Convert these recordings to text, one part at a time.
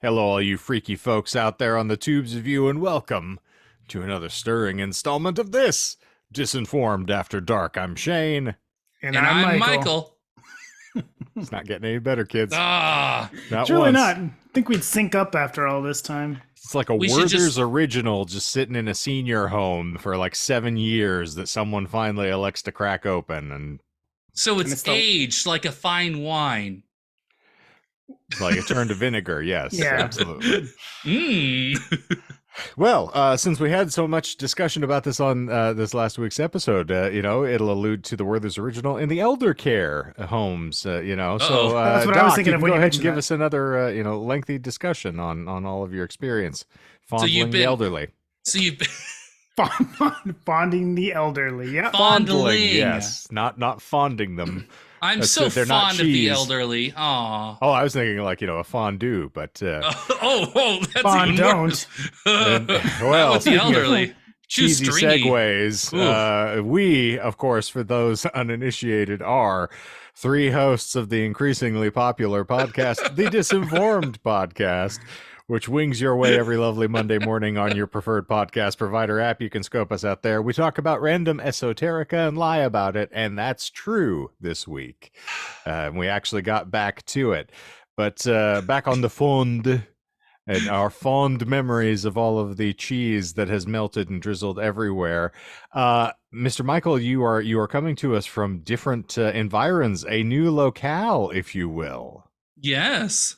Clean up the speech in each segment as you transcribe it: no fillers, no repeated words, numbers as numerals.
Hello, all you freaky folks out there on the tubes of you, and welcome to another stirring installment of this Disinformed After Dark. I'm Shane. And And I'm I'm Michael. Michael. It's not getting any better, kids. Ah, Not Surely once. not. I think we'd sync up after all this time. It's like a We should Werther's just- original just sitting in a senior home for like 7 years that someone finally elects to crack open, and so And it's it's the- aged like a fine wine. like it turned to vinegar. Yes, Yeah. absolutely. Mmm. Well, since we had so much discussion about this on this last week's episode, it'll allude to the Werther's original in the elder care homes, So Uh-oh. That's what Doc, I was thinking you of can when go you ahead and mentioned give that. us another, lengthy discussion on all of your experience fondling you've the been- elderly. So you've been Bonding the elderly. Yeah. fondling. Yes, not fonding them. I'm That's so it, they're not fond of the cheese. elderly. Aw. Oh, I was thinking like a fondue, but That's Bond even don't. worse. And- Not well, with the speaking of elderly. Too cheesy stringy. segues. We, of course, for those uninitiated, are three hosts of the increasingly popular podcast, the Disinformed Podcast, which wings your way every lovely Monday morning on your preferred podcast provider app. You can scope us out there. We talk about random esoterica and lie about it, and that's true this week. And we actually got back to it. But back on the fond and our fond memories of all of the cheese that has melted and drizzled everywhere. Mr. Michael, you are coming to us from different environs, a new locale, if you will. Yes.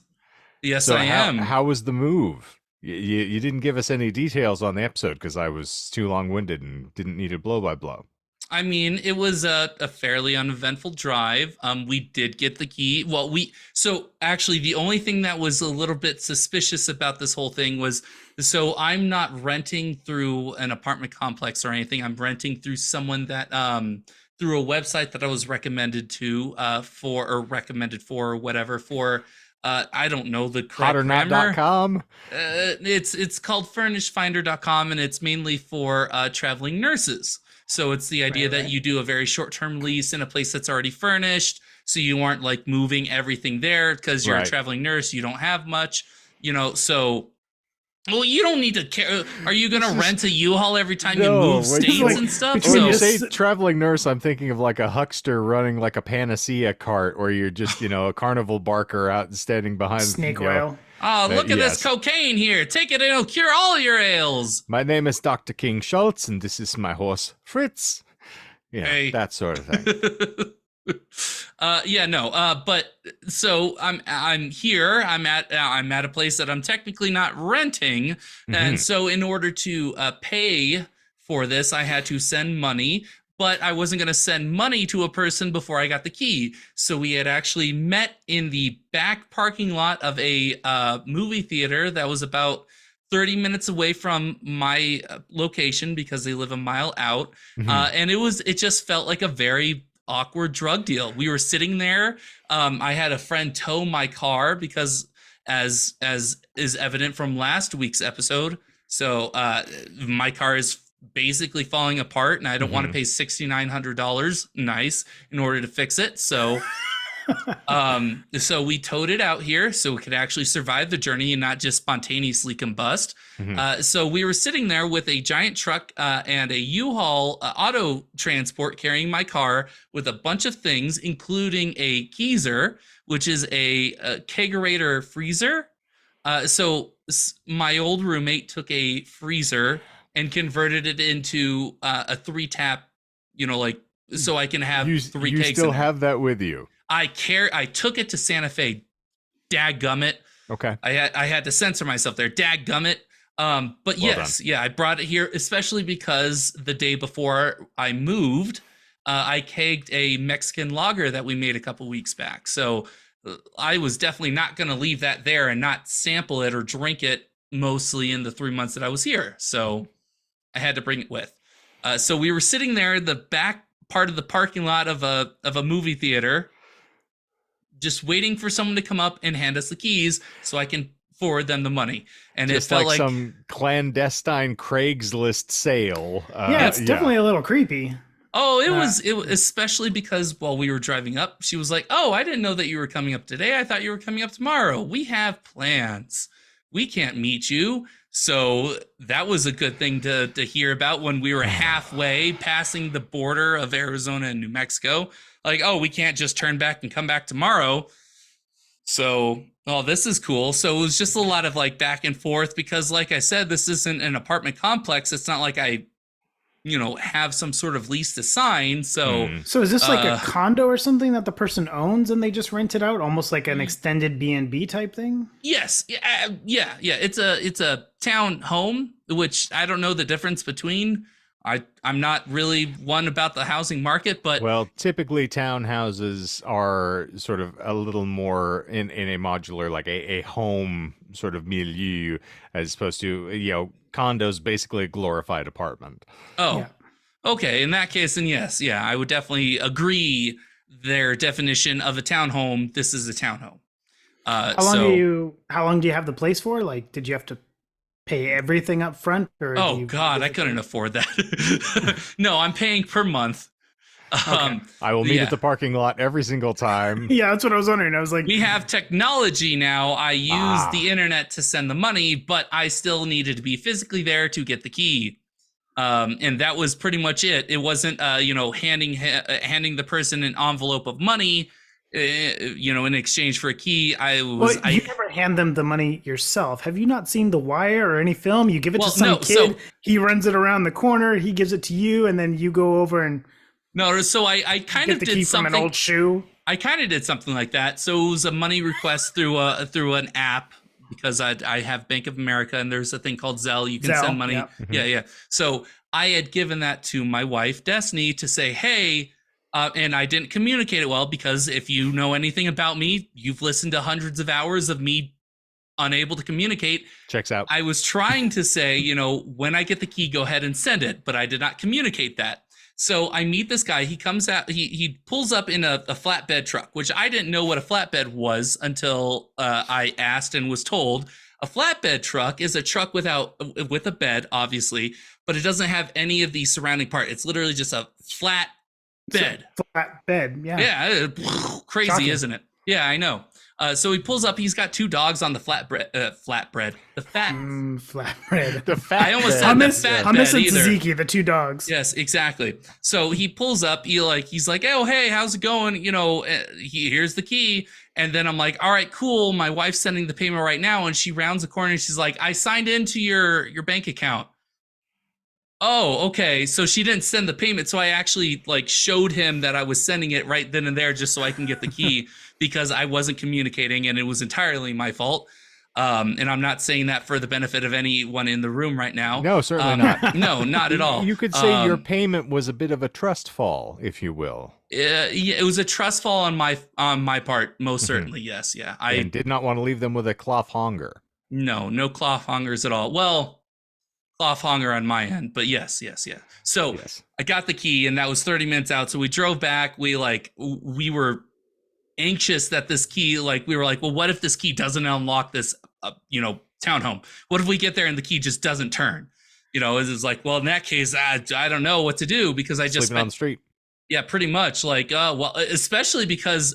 Yes, So I am. How was the move? You didn't give us any details on the episode because I was too long-winded and didn't need a blow-by-blow. I mean, it was a fairly uneventful drive. We did get the key. So actually the only thing that was a little bit suspicious about this whole thing was, so I'm not renting through an apartment complex or anything. I'm renting through someone that, through a website that I was recommended to, or whatever for, I don't know the correct grammar. Hotternot.com? It's called furnishfinder.com, and it's mainly for traveling nurses. So it's the idea that you do a very short-term lease in a place that's already furnished, so you aren't like moving everything there because you're a traveling nurse, you don't have much, so well, you don't need to care. Are you going to rent a U-Haul every time you move states like, and stuff? between When you this- say traveling nurse, I'm thinking of like a huckster running like a panacea cart, or you're just, a carnival barker out and standing behind Snake you know, oil. Oh, look at yes. this cocaine here. Take it, it'll cure all your ails. My name is Dr. King Schultz, and this is my horse, Fritz. Hey. That sort of thing. But so I'm here. I'm at a place that I'm technically not renting, and so in order to pay for this, I had to send money. But I wasn't going to send money to a person before I got the key. So we had actually met in the back parking lot of a movie theater that was about 30 minutes away from my location because they live a mile out. And it just felt like a very awkward drug deal. We were sitting there. I had a friend tow my car because as is evident from last week's episode. So my car is basically falling apart and I don't want to pay $6,900 in order to fix it. So so we towed it out here so it could actually survive the journey and not just spontaneously combust. So we were sitting there with a giant truck and a U-Haul auto transport carrying my car with a bunch of things, including a Keezer, which is a kegerator freezer. So my old roommate took a freezer and converted it into a 3-tap, so I can have three You kegs. still have that with you? I took it to Santa Fe. Dadgummit. Okay. I had to censor myself there. Dadgummit. But yes, I brought it here, especially because the day before I moved, I kegged a Mexican lager that we made a couple weeks back. So I was definitely not going to leave that there and not sample it or drink it mostly in the 3 months that I was here. So I had to bring it with. So we were sitting there in the back part of the parking lot of a movie theater, just waiting for someone to come up and hand us the keys so I can forward them the money. And Just it felt like some clandestine Craigslist sale. Yeah, it's definitely a little creepy. Oh, it was especially because while we were driving up, she was like, "Oh, I didn't know that you were coming up today. I thought you were coming up tomorrow. We have plans." we can't meet you. So that was a good thing to hear about when we were halfway passing the border of Arizona and New Mexico. Like, oh, we can't just turn back and come back tomorrow. So, oh, this is cool. So it was just a lot of like back and forth because, like I said, this isn't an apartment complex. It's not like I, have some sort of lease to sign. So, So is this like a condo or something that the person owns and they just rent it out, almost like an extended B&B type thing? yes, yeah. It's a town home, which I don't know the difference between. I'm not really one about the housing market, but Well, typically townhouses are sort of a little more in a modular, like a home sort of milieu, as opposed to, condos, basically a glorified apartment. oh, Yeah. okay. In that case, then yes, yeah, I would definitely agree. Their definition of a townhome. This is a townhome. How long do you have the place for? Like, did you have to pay everything up front, or Oh God, I couldn't afford that. No, I'm paying per month. I will meet yeah. at the parking lot every single time. Yeah, that's what I was wondering. I was like, We have technology now. I use the internet to send the money, but I still needed to be physically there to get the key. And that was pretty much it. It wasn't, handing the person an envelope of money, in exchange for a key. you never hand them the money yourself. Have you not seen The Wire or any film? You give it to some kid, he runs it around the corner, he gives it to you, and then you go over and so I kind get of the did key something. from an old shoe. I kind of did something like that. So it was a money request through an app because I have Bank of America and there's a thing called Zelle. You can send money. Yeah. Yeah. So I had given that to my wife, Destiny, to say, hey, and I didn't communicate it well because if you know anything about me, you've listened to hundreds of hours of me unable to communicate. Checks out. I was trying to say, when I get the key, go ahead and send it, but I did not communicate that. So I meet this guy. He comes out. He pulls up in a flatbed truck, which I didn't know what a flatbed was until I asked and was told. A flatbed truck is a truck with a bed, obviously, but it doesn't have any of the surrounding part. It's literally just a flat bed. Flat bed. Yeah. Yeah, crazy, Shocking. isn't it? Yeah, I know. So he pulls up. He's got two dogs on the flatbread. The fat. Flatbread. The fat I almost bed. said the fat bed Hummus and either. tzatziki, the two dogs. Yes, exactly. So he pulls up. He's like, oh hey, how's it going? Here's the key. And then I'm like, all right, cool. My wife's sending the payment right now, and she rounds the corner and she's like, I signed into your bank account. Oh, okay. So she didn't send the payment. So I actually showed him that I was sending it right then and there just so I can get the key because I wasn't communicating and it was entirely my fault. And I'm not saying that for the benefit of anyone in the room right now. No, certainly not. No, not at all. You could say your payment was a bit of a trust fall, if you will. Yeah, it was a trust fall on my part, most certainly. Yes, yeah. I did not want to leave them with a cloth hanger. No cloth hangers at all. Well, cloth hanger on my end, but yes. So Yes. I got the key, and that was 30 minutes out. So we drove back. We were anxious that this key, we were like, well, what if this key doesn't unlock this, townhome? What if we get there and the key just doesn't turn? It's like, well, in that case, I don't know what to do because I just Sleeping on the street. Yeah, pretty much. Especially because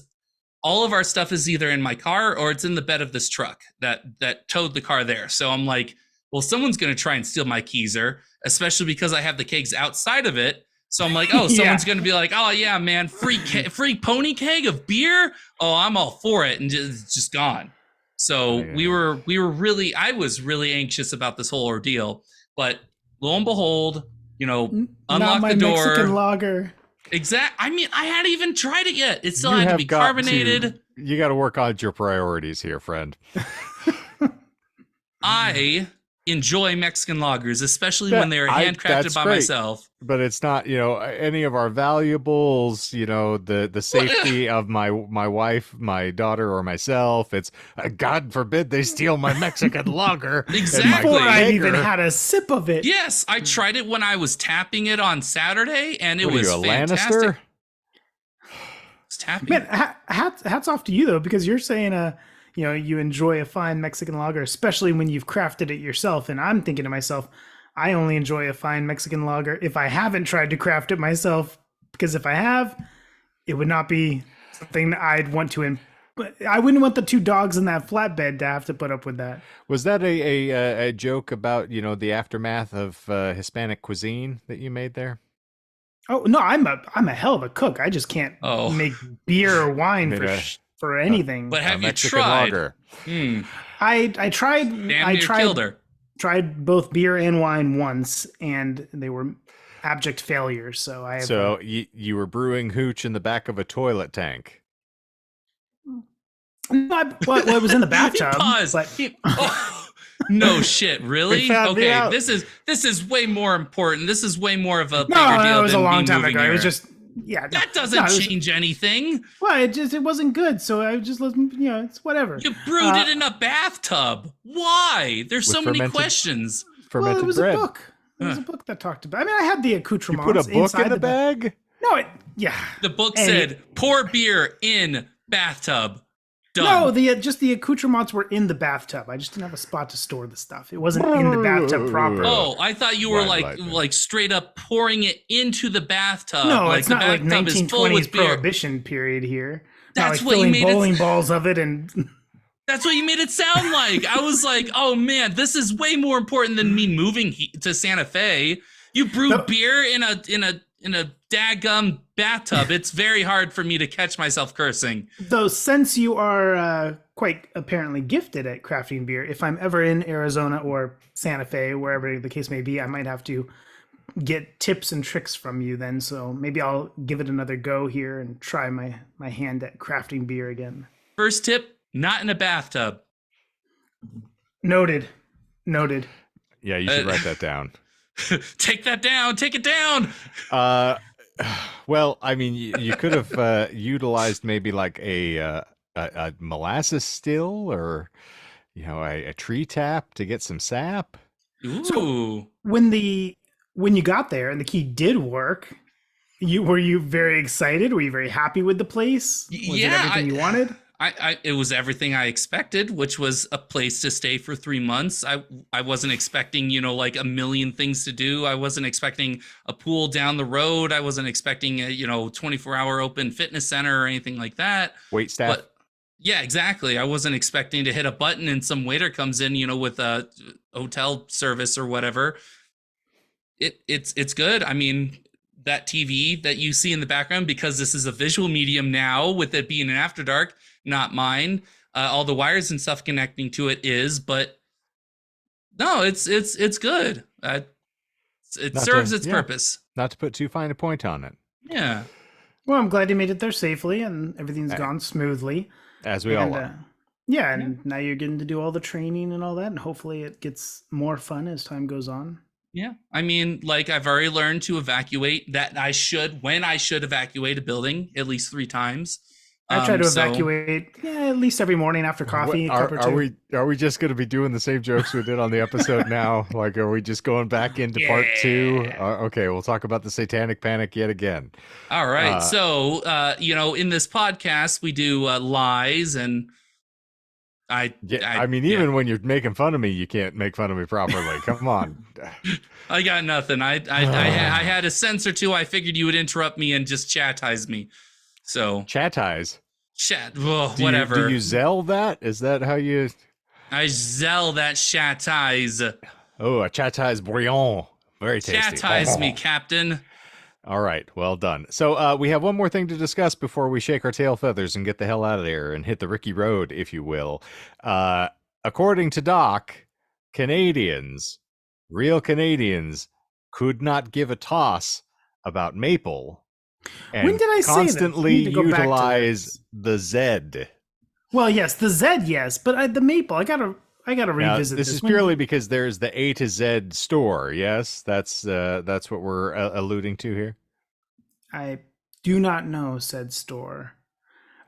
all of our stuff is either in my car or it's in the bed of this truck that towed the car there. So I'm like, well, someone's going to try and steal my keys, especially because I have the kegs outside of it. So I'm like, oh, someone's going to be like, oh yeah, man, free pony keg of beer. Oh, I'm all for it. And it's just gone. So I was really anxious about this whole ordeal, but lo and behold, unlock the door. Mexican lager. I mean, I hadn't even tried it yet. It still had to be carbonated. You got to work on your priorities here, friend. I enjoy Mexican lagers, especially when they're handcrafted by myself. But it's not, any of our valuables, the safety of my wife, my daughter, or myself. It's God forbid they steal my Mexican lager. Exactly. Before I even had a sip of it. Yes, I tried it when I was tapping it on Saturday, and it was a fantastic. Lannister? It's tapping. Man, hats off to you though, because you're saying you enjoy a fine Mexican lager, especially when you've crafted it yourself. And I'm thinking to myself, I only enjoy a fine Mexican lager if I haven't tried to craft it myself, because if I have, it would not be something that I'd want to But I wouldn't want the two dogs in that flatbed to have to put up with that. Was that a joke about, the aftermath of Hispanic cuisine that you made there? Oh no, I'm a hell of a cook. I just can't Oh. make beer or wine Made for anything. But have you Mexican tried? lager. I tried. Damn I near killed her. tried both beer and wine once, and they were abject failures. So I have. So you were brewing hooch in the back of a toilet tank. Well, it was in the bathtub. Pause. But No shit, really? found me Okay, out. this is way more important. This is way more of a bigger no, deal it was a than long me time moving ago. It was here. just That doesn't change anything. Well, it wasn't good. So I just it's whatever. You brewed it in a bathtub. Why? There's so many fermented- questions. Fermented Well, it was bread. a book. It was a book that talked about. I mean, I had the You accoutrements. put a book inside in the bag? No, yeah. The book And said, pour beer in bathtub. Done. No, the accoutrements were in the bathtub. I just didn't have a spot to store the stuff. It wasn't in the bathtub proper. Oh, I thought you were Lightning. like straight up pouring it into the bathtub. no, it's the not like bathtub is full 1920s with beer. prohibition period here. That's not like what you filling made it- bowling balls of it and That's what you made it sound like. I was like, oh man, this is way more important than me moving to Santa Fe. You brewed No. beer in a daggum bathtub. It's very hard for me to catch myself cursing. though since you are quite apparently gifted at crafting beer, if I'm ever in Arizona or Santa Fe, wherever the case may be, I might have to get tips and tricks from you then. So maybe I'll give it another go here and try my hand at crafting beer again. First tip, not in a bathtub. Noted. Yeah, you should write that down. Take that down. Take it down. Well, I mean, you could have utilized maybe like a molasses still, or a tree tap to get some sap. Ooh. When you got there and the key did work, were you very excited? Were you very happy with the place? Was it everything you wanted? It was everything I expected, which was a place to stay for 3 months. I wasn't expecting, like a million things to do. I wasn't expecting a pool down the road. I wasn't expecting a, 24-hour open fitness center or anything like that. Wait staff. But yeah, exactly. I wasn't expecting to hit a button and some waiter comes in, with a hotel service or whatever. It's good. I mean, that TV that you see in the background, because this is a visual medium now, with it being an After Dark, not mine. All the wires and stuff connecting to it is, but no, it's good. It serves its purpose. Not to put too fine a point on it, Yeah. Well, I'm glad you made it there safely and everything's gone smoothly. as we all are. Yeah, and now you're getting to do all the training and all that, and hopefully it gets more fun as time goes on. Yeah. I mean, like, I've already learned to evacuate when I should evacuate a building at least 3 times. I try to evacuate at least every morning after coffee. a cup or two. Are we just going to be doing the same jokes we did on the episode now? Like, are we just going back into part 2? Okay, we'll talk about the satanic panic yet again. All right. So, in this podcast, we do lies, and I mean, even when you're making fun of me, you can't make fun of me properly. Come on. I got nothing. I had a sense or two. I figured you would interrupt me and just chatize me. So Chatize. Whatever. Do you zell that? Is that how you? I zell that chatize. Oh, a chatize bouillon. Very tasty. Chatize me, Captain. All right, well done. So we have one more thing to discuss before we shake our tail feathers and get the hell out of there and hit the Ricky Road, if you will. According to Doc, real Canadians, could not give a toss about maple. And When did I say this? constantly Need to go back to utilize this. the Z. Well, yes, the Z, yes, but the maple, I gotta Now, revisit this this. is When- purely because there's the A to Z store. Yes, that's what we're alluding to here. I do not know said store.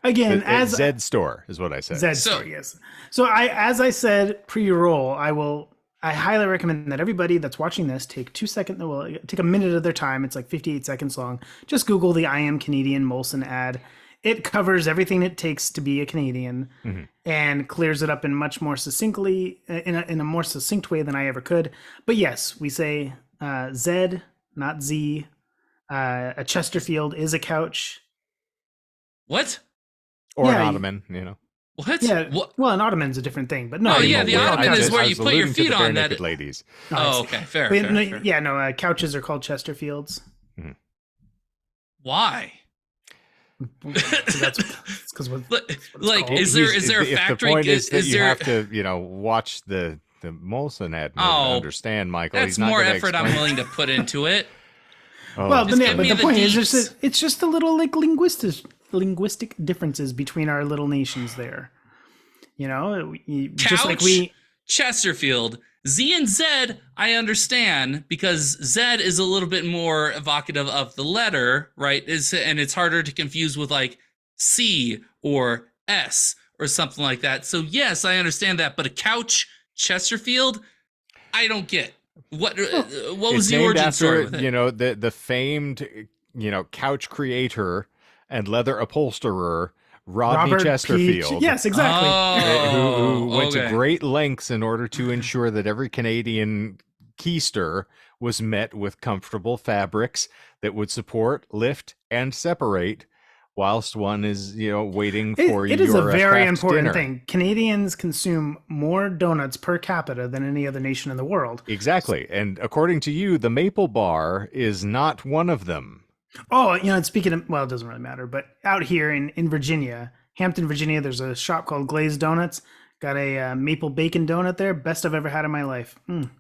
Again, The as Z store is what I said. Z store, yes. So as I said pre-roll, I highly recommend that everybody that's watching this take 2 seconds, well, take a minute of their time. It's like 58 seconds long. Just Google the I Am Canadian Molson ad. It covers everything it takes to be a Canadian and clears it up in much more succinctly, in a more succinct way than I ever could. But yes, we say Z, not Z. A Chesterfield is a couch. What? Or Yeah, an ottoman, you know. What? Yeah. What? Well, an ottoman's a different thing, but no. Oh, I mean, yeah, the we call ottoman is couches- where I you was put your alluding to feet the bare on that. naked ladies. Oh, I Oh, see. okay, fair, But fair, no, fair. yeah, no. Couches are called Chesterfields. Why? So that's because Like, called. is there a If factory? the point is that is you there? have to, watch the Molson ad movie to Oh, understand, Michael. That's He's not more gonna effort I'm explain- willing to put into it. Oh. Well, Just but, give but me the the point is, deets. it's just a little like linguistic differences between our little nations there. You know, just like we. Chesterfield, Z and Z, I understand because Z is a little bit more evocative of the letter, right? And it's harder to confuse with like C or S or something like that. So yes, I understand that, but a couch, Chesterfield, I don't get. What was It's the named origin after, story with it? the famed, couch creator and leather upholsterer Rodney Robert P. Chesterfield. Yes, exactly. Oh, who went to okay. great lengths in order to ensure that every Canadian keister was met with comfortable fabrics that would support, lift, and separate whilst one is, waiting for It is a your very craft important dinner. thing. Canadians consume more donuts per capita than any other nation in the world. Exactly. And according to you, the Maple Bar is not one of them. Oh, and speaking of, well, it doesn't really matter, but out here in Virginia, Hampton, Virginia, there's a shop called Glazed Donuts. Got a maple bacon donut there. Best I've ever had in my life.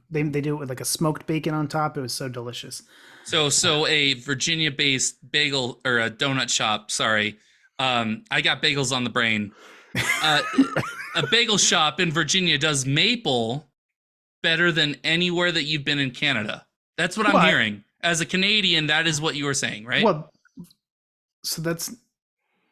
They do it with like a smoked bacon on top. It was so delicious. So a Virginia-based bagel or a donut shop. Sorry, I got bagels on the brain. A bagel shop in Virginia does maple better than anywhere that you've been in Canada. That's what I'm hearing. As a Canadian, that is what you were saying, right? Well, so that's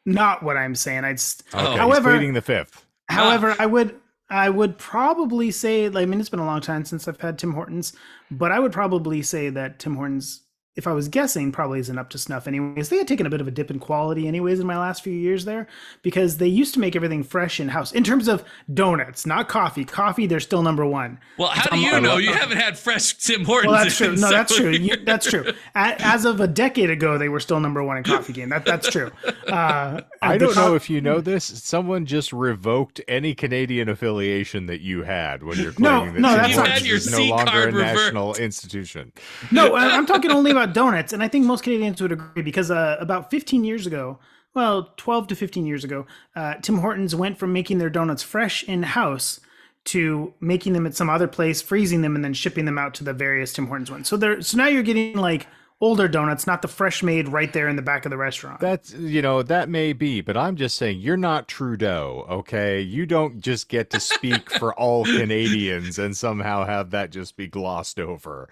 not what I'm saying. Okay, However, he's pleading the fifth. However, I would probably say, I mean, it's been a long time since I've had Tim Hortons, but I would probably say that Tim Hortons, if I was guessing, probably isn't up to snuff anyways. They had taken a bit of a dip in quality anyways in my last few years there because they used to make everything fresh in-house in terms of donuts, not coffee. Coffee, they're still number one. Well, how do you know? You haven't had fresh Tim Hortons. Well, that's true. No, so- that's true. That's true. As of a decade ago, they were still number one in coffee game. That's true. I don't know if you know this. Someone just revoked any Canadian affiliation that you had when you're claiming that that's Tim not- Hortons You had your is no C longer card a revoked. national institution. No, I'm talking only about donuts, and I think most Canadians would agree because about 15 years ago, well, 12 to 15 years ago, Tim Hortons went from making their donuts fresh in-house to making them at some other place, freezing them, and then shipping them out to the various Tim Hortons ones. So now you're getting like older donuts, not the fresh made right there in the back of the restaurant. That's, that may be, but I'm just saying you're not Trudeau, okay? You don't just get to speak for all Canadians and somehow have that just be glossed over.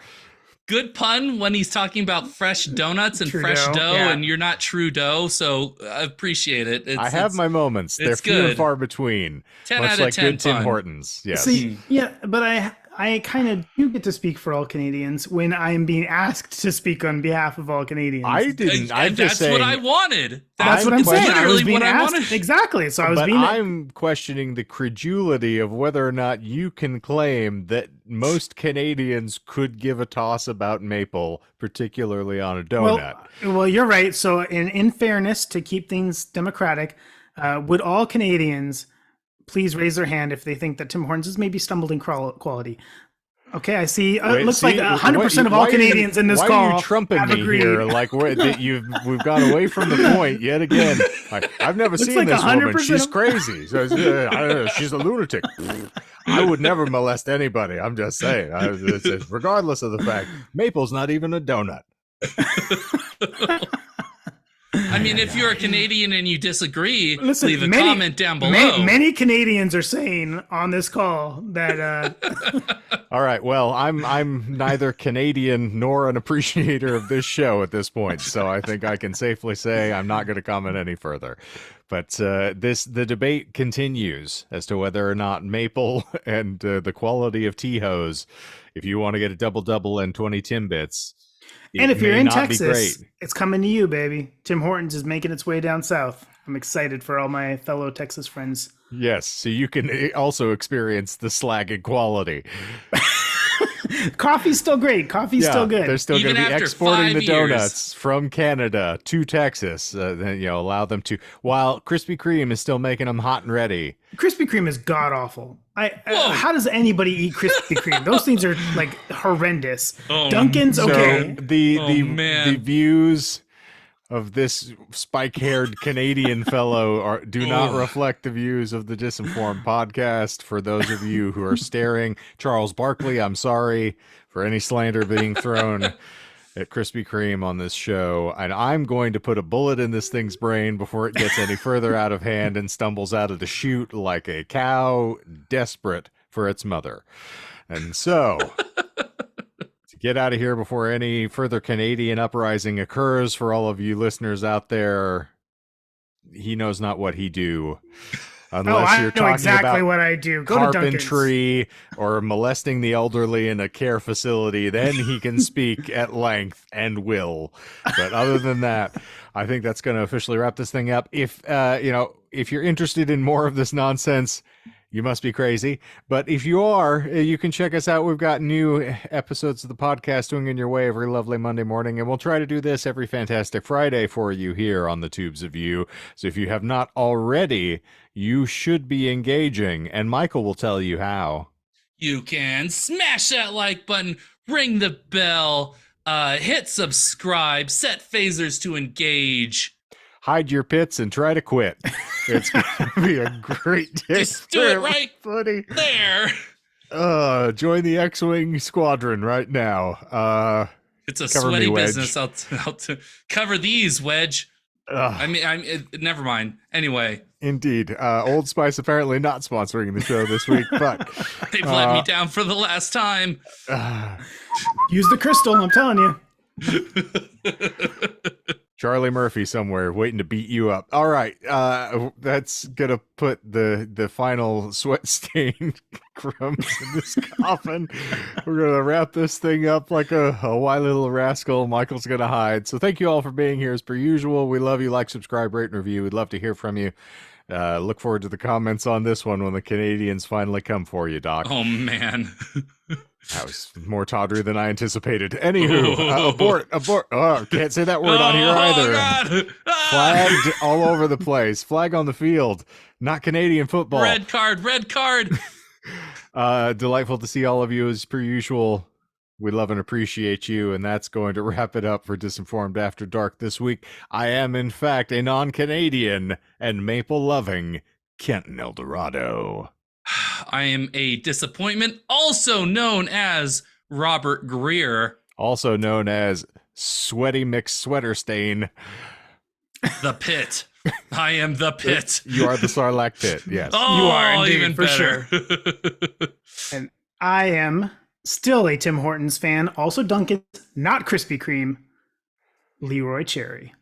Good pun when he's talking about fresh donuts and Trudeau, fresh dough, yeah. and you're not Trudeau, so I appreciate it. I have my moments. They're it's few and good. far between. 10 much out of like 10 good Tim pun. Hortons. Yes. See, yeah, but I kind of do get to speak for all Canadians when I am being asked to speak on behalf of all Canadians. I didn't. I'm And just that's what saying. I wanted. That's what I'm it's saying. I was literally being what I asked wanted. exactly. So I was But being. I'm questioning the credulity of whether or not you can claim that most Canadians could give a toss about maple, particularly on a donut. Well, you're right. So, in fairness, to keep things democratic, would all Canadians please raise their hand if they think that Tim Hortons has maybe stumbled in quality? Okay, I see. It looks like 100% of all Canadians in this call Why are you trumping have me agreed. here? Like we've gone away from the point yet again. I've never seen like this woman. 100% She's of- crazy. So, I don't know, she's a lunatic. I would never molest anybody. I'm just saying. Regardless of the fact, maple's not even a donut. I mean, if you're a Canadian and you disagree, Listen, leave a comment down below. Many Canadians are saying on this call that All right. Well, I'm neither Canadian nor an appreciator of this show at this point, so I think I can safely say I'm not going to comment any further. But the debate continues as to whether or not maple and the quality of T-hose, if you want to get a double and 20 Timbits, and if you're may in not be Texas, great. it's coming to you, baby. Tim Hortons is making its way down south. I'm excited for all my fellow Texas friends. Yes, so you can also experience the slagging quality. Coffee's still great. Coffee's still good. They're still going Even to be after exporting 5 the years. donuts from Canada to Texas. Then, allow them to, while Krispy Kreme is still making them hot and ready. Krispy Kreme is god awful. Whoa. How does anybody eat Krispy Kreme? Those things are like horrendous. Oh, Dunkin's okay. So the man. views of this spike-haired Canadian fellow do not reflect the views of the Disinformed podcast. For those of you who are staring, Charles Barkley, I'm sorry for any slander being thrown at Krispy Kreme on this show, and I'm going to put a bullet in this thing's brain before it gets any further out of hand and stumbles out of the chute like a cow desperate for its mother. And so, to get out of here before any further Canadian uprising occurs, for all of you listeners out there, he knows not what he do. Unless I you're know talking exactly about what I do. Go to Dunkin's. carpentry or molesting the elderly in a care facility, then he can speak at length and will. But other than that, I think that's going to officially wrap this thing up. If if you're interested in more of this nonsense, you must be crazy. But if you are, you can check us out. We've got new episodes of the podcast swinging your way every lovely Monday morning, and we'll try to do this every fantastic Friday for you here on the Tubes of You. So if you have not already, you should be engaging, and Michael will tell you how. You can smash that like button, ring the bell, hit subscribe, set phasers to engage. Hide your pits and try to quit. It's going to be a great day. Just do it right buddy. there. Join the X-Wing squadron right now. It's a cover me, sweaty Wedge. business. I'll cover these, Wedge. Never mind. Anyway, Indeed. Old Spice apparently not sponsoring the show this week, but they've let me down for the last time. Use the crystal, I'm telling you. Charlie Murphy somewhere waiting to beat you up. All right, that's gonna put the final sweat stain crumbs in this coffin. We're gonna wrap this thing up like a wily little rascal. Michael's gonna hide. So thank you all for being here as per usual. We love you. Like, subscribe, rate, and review. We'd love to hear from you. Look forward to the comments on this one when the Canadians finally come for you, Doc. Oh man. That was more tawdry than I anticipated. Anywho, abort. Oh, can't say that word on here either. God. Flagged all over the place. Flag on the field. Not Canadian football. Red card. Delightful to see all of you as per usual. We love and appreciate you, and that's going to wrap it up for Disinformed After Dark this week. I am, in fact, a non-Canadian and maple-loving Kenton Eldorado. I am a disappointment, also known as Robert Greer. Also known as Sweaty McSweaterstain. The Pit. I am the Pit. You are the Sarlacc Pit, yes. Oh, You are indeed, even for better. And I am still a Tim Hortons fan, also Dunkin's, not Krispy Kreme, Leroy Cherry.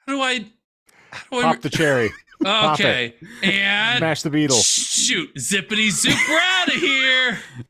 How do I Pop the cherry. Pop Okay. And Smash the beetle. shoot. Zippity zoop. We're out of here.